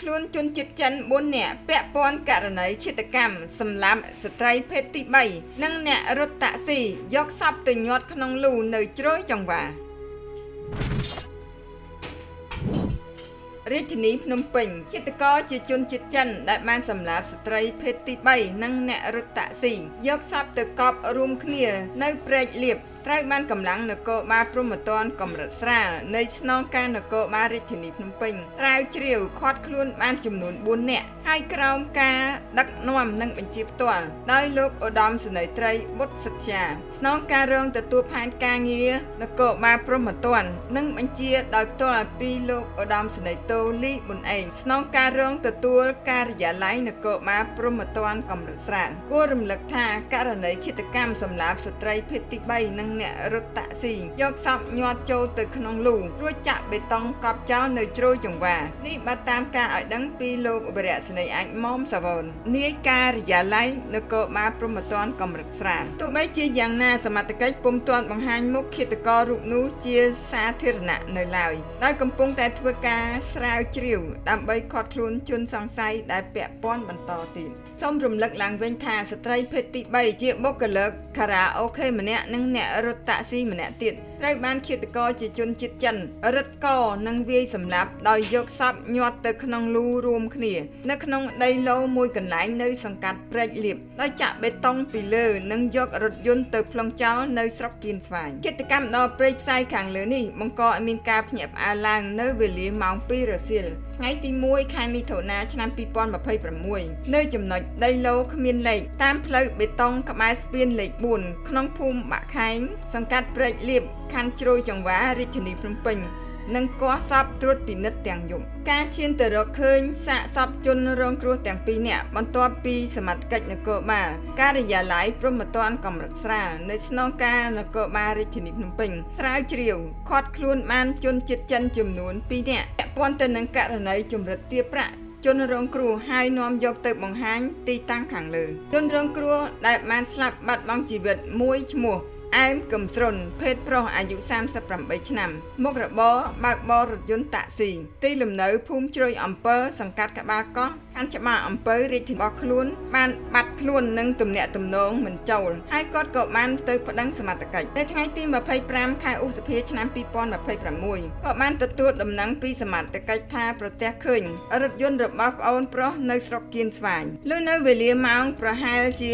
ខ្លួនជនជាតិចិន4នាក់ពាក់ព័ន្ធករណីឃាតកម្មសម្លាប់ស្ត្រីភេទទី3និងអ្នករត់តាក់ស៊ីយកសពទៅញាត់ក្នុងលូនៅជ្រោយចង្វារាជធានីភ្នំពេញឃាតករជាជនជាតិចិនដែលបានសម្លាប់ស្ត្រីភេទទី3និងអ្នករត់តាក់ស៊ីយកសពទៅកប់រួមគ្នានៅព្រែកលៀបត្រូវបានកម្លាំងនគរបាលព្រហ្មទណ្ឌកម្រិតស្រាលនៃស្នងការនគរបាលរាជធានីភ្នំពេញត្រាវជ្រាវឃាត់ខ្លួនបានចំនួន4នាក់ហើយក្រោមការដឹកនាំនិងបញ្ជាផ្ទាល់ដោយលោកឧត្តមសេនីយ៍ត្រីបុត្រសិទ្យាស្នងការរងទទួលផែនការងារនគរបាលព្រហ្មទណ្ឌនិងបញ្ជាដោយផ្ទាល់ពីលោកឧត្តមសេនីយ៍តូលីប៊ុនអេងស្នងការរងទទួលការិយាល័យនគរបាលព្រហ្មទណ្ឌកម្រិតស្រាលគួររំលឹកថាករណីឃាតកម្មសម្លាប់ស្ត្រីភេទទី3និងអ្នករត់តាក់ស៊ីយកសពញាត់ចូលទៅក្នុងលូរួចចាក់បេតុងកប់ចោលនៅជ្រោយចង្វានេះបានតាមការឲ្យដឹងពីលោកវរៈសេនីយ៍អាចមុំសាវននាយការិយាល័យនគរបាលព្រហ្មទណ្ឌកម្រិតស្រាលទោះបីជាយ៉ាងណាសមត្ថកិច្ចពុំទាន់បង្ហាញមុខឃាតកររូបនោះជាសាធារណៈនៅឡើយដោយកំពុងតែធ្វើការស្រាវជ្រាវដើម្បីឃាត់ខ្លួនជនសង្ស័យដែលពាក់ព័ន្ធបន្តទៀតសូមរំលឹកឡើងវិញថាស្ត្រីភេទទី3ជាបុគ្គលិកខារ៉ាអូខេម្នាក់និងអ្នករត់តាក់ស៊ីម្នាក់ទៀតត្រូវបានឃាតករជាជនជាតិចិនរឹតកនិងវាយសម្លាប់ដោយយកសពញាត់ទៅក្នុងលូរួមគ្នានៅក្នុងដីឡូមួយកន្លែងនៅសង្កាត់ព្រែកលៀបដោយចាក់បេតុងពីលើនិងយករថយន្តទៅប្លង់ចោលនៅស្រុកគៀនស្វាយឃាតកម្មដល់ព្រែកផ្សាយខាងលើនេះបង្កឲ្យមានការភ្ញាក់ផ្អើលឡើងនៅវេលាម៉ោង2រសៀលថ្ងៃទី1ខែមិថុនាឆ្នាំ2026នៅចំណុចដីឡូគ្មានលេខតាមផ្លូវបេតុងក្បែរស្ពានលេខ4ក្នុងភូមិបាក់ខែងសង្កាត់ព្រែកលៀបខណ្ឌជ្រោយចង្វារាជធានីភ្នំពេញនិងគាស់សពត្រួតពិនិត្យទាំងយប់ការឈានទៅរកឃើញសាកសពជនរងគ្រោះទាំង2នាក់បន្ទាប់ពីសមត្ថកិច្ចនគរបាលការិយាល័យព្រហ្មទណ្ឌកម្រិតស្រាលនៅស្នងការនគរបាលរាជធានីភ្នំពេញស្រាវជ្រាវឃាត់ខ្លួនបានជនជាតិចិនចំនួន2នាក់ពាក់ព័ន្ធទៅនឹងករណីជំរិតទារប្រាក់ជនរងគ្រោះហើយនាំយកទៅបង្ហាញទីតាំងខាងលើជនរងគ្រោះដែលបានស្លាប់បាត់បង់ជីវិតមួយឈ្មោះអែមកឹមស្រុនភេទប្រុសអាយុ38ឆ្នាំមុខរបរបើកបររថយន្តតាក់ស៊ីទីលំនៅភូមិជ្រោយអំពិលសង្កាត់ក្បាលកោះខណ្ឌច្បារអំពៅរាជធានីរបស់ខ្លួនបានបាត់ខ្លួននឹងទំនាក់ទំនងមិនចូលហើយគាត់ក៏បានទៅប្តឹងសមត្ថកិច្ចនៅថ្ងៃទី25ខែឧសភាឆ្នាំ2026ក៏បានទទួលដំណឹងពីសមត្ថកិច្ចថាប្រទះឃើញរថយន្តរបស់ប្អូនប្រុសនៅស្រុកគៀនស្វាយលុះនៅវេលាម៉ោងប្រហែលជា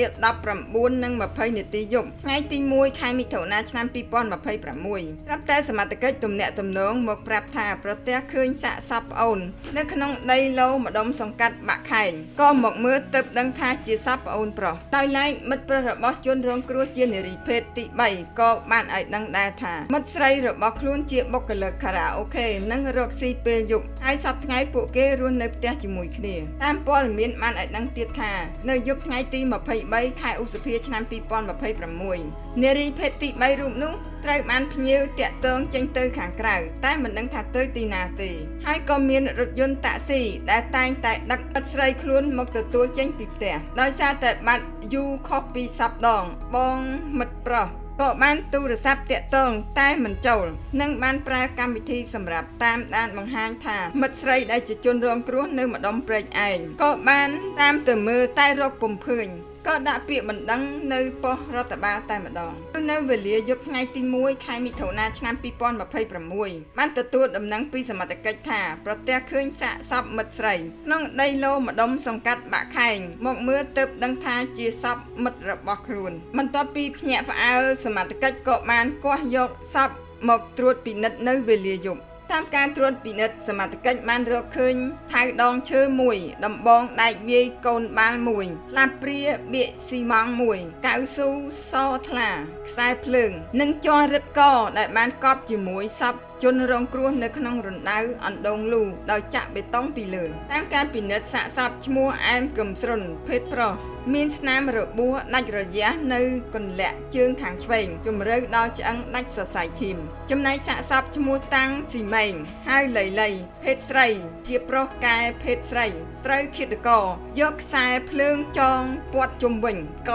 19:20 នាទីយប់ថ្ងៃទី1ខែមិថុនាឆ្នាំ2026ស្រាប់តែសមត្ថកិច្ចទំនាក់ទំនងមកប្រាប់ថាប្រទះឃើញសាកសពប្អូននៅក្នុងដីឡូម្ដុំសង្កាត់បាក់ខែងក៏មកមើលទើបដឹងថាជាសពប្អូនប្រុសដោយឡែកមិត្តប្រុសរបស់ជនរងគ្រោះជានារីភេទទី3ក៏បានឲ្យដឹងដែរថាមិត្តស្រីរបស់ខ្លួនជាបុគ្គលិកខារ៉ាអូខេនិងរកស៊ីពេលយប់ហើយសប្តាហ៍ថ្ងៃពួកគេរស់នៅផ្ទះជាមួយគ្នាតាមព័ត៌មានបានឲ្យដឹងទៀតថានៅយប់ថ្ងៃទី23ខែឧសភាឆ្នាំ2026នារីភេទទី3រូបនោះត្រូវបានភ្ញៀវតាក់ទងចេញទៅខាងក្រៅតែមិនដឹងថាទៅទីណាទេហើយក៏មានរថយន្តតាក់ស៊ីដែលតែងតែដឹកមិត្តស្រីខ្លួនមកទទួលចេញពីផ្ទះដោយសារតែបាត់យូរខុសពីសប្តាហ៍បងមិត្តប្រុសក៏បានទូរស័ព្ទតាក់ទងតែមិនចូលនិងបានប្រើកម្មវិធីសម្រាប់តាមដានបង្ហាញថាមិត្តស្រីដែលជាជនរងគ្រោះនៅម្ដុំព្រែកឯងក៏បានតាមទៅមើលតែរកពុំឃើញក៏ដាក់ពាក្យបណ្ដឹងនៅប៉ុស្តិ៍រដ្ឋបាលតែម្ដងនៅវេលាយប់ថ្ងៃទី1ខែមិថុនាឆ្នាំ2026បានទទួលដំណឹងពីសមត្ថកិច្ចថាប្រទះឃើញសាកសពមិត្តស្រីក្នុងដីឡូម្ដុំសង្កាត់បាក់ខែងមកមើលទើបដឹងថាជាសពមិត្តរបស់ខ្លួនបន្ទាប់ពីភ្ញាក់ផ្អើលសមត្ថកិច្ចក៏បានគាស់យកសពមកត្រួតពិនិត្យនៅវេលាយប់តាមការត្រួតពិនិត្យសមត្ថកិច្ចបានរកឃើញថៅដងឈើមួយដំបងដែកវាយកូនបាល់មួយស្លាបព្រាបៀកស៊ីម៉ង់មួយកៅស៊ូសថ្លាខ្សែភ្លើងនិងជ័ររឹតកដែលបានកប់ជាមួយសពជនរងគ្រោះនៅក្នុងរណ្ដៅអណ្ដូងលូដោយចាក់បេតុងពីលើតាមការពិនិត្យសាកសពឈ្មោះអែមកឹមស្រុនភេទប្រុសមានស្នាមរបួសដាច់រយះនៅកន្លាក់ជើងខាងឆ្វេងជម្រៅដល់ឆ្អឹងដាច់សរសៃឈាមចំណែកសាកសពឈ្មោះតាំងស៊ីម៉េងហើយលីភេទស្រីជាប្រុសកែភេទស្រីត្រូវឃាតករយកខ្សែភ្លើងចងព័ទ្ធជុំវិញក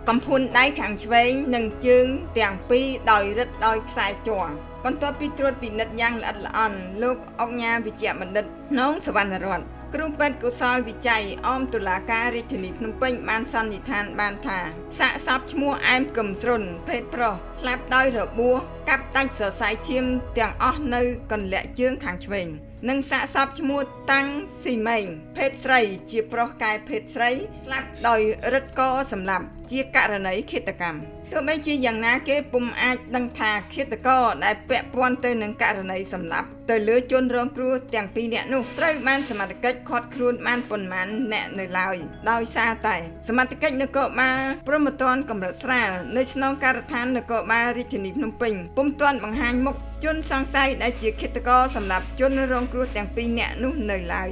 កំភួនដៃខាងឆ្វេងនិងជើងទាំងពីរដោយរឹតដោយខ្សែជ័របន្ទាប់ពីត្រួតពិនិត្យយ៉ាងល្អិតល្អន់លោកអង្គញាវិជ្ជបណ្ឌិតនងសវណ្ណរតន៍ គ្រូពេទ្យកុសលវិច័យអមតុលាការរាជធានីភ្នំពេញបានសន្និដ្ឋានបានថាសាកសពឈ្មោះអែមកឹមត្រុនភេទប្រុសស្លាប់ដោយរបួសកាប់ដាច់សរសៃឈាមទាំងអស់នៅកន្លាក់ជើងខាងឆ្វេងនិងសាកសពឈ្មោះតាំងស៊ីម៉េងភេទស្រីជាប្រុសកែភេទស្រីស្លាប់ដោយរឹតកសម្លាប់ជាករណីឃាតកម្មទោះបីជាយ៉ាងណាគេពុំអាចដឹងថាឃាតករដែលពាក់ព័ន្ធទៅនឹងករណីសម្លាប់ទៅលើជនរងគ្រោះទាំងពីរនាក់នោះត្រូវបានសមត្ថកិច្ចឃាត់ខ្លួនបានប៉ុន្មានអ្នកនៅឡើយដោយសារតែសមត្ថកិច្ចនគរបាលព្រហ្មទណ្ឌកម្រិតស្រាលនៅស្នងការដ្ឋាននគរបាលរាជធានីភ្នំពេញពុំទាន់បង្ហាញមុខជនសង្ស័យដែលជាឃាតករសម្រាប់ជនរងគ្រោះទាំងពីរនាក់នោះនៅឡើយ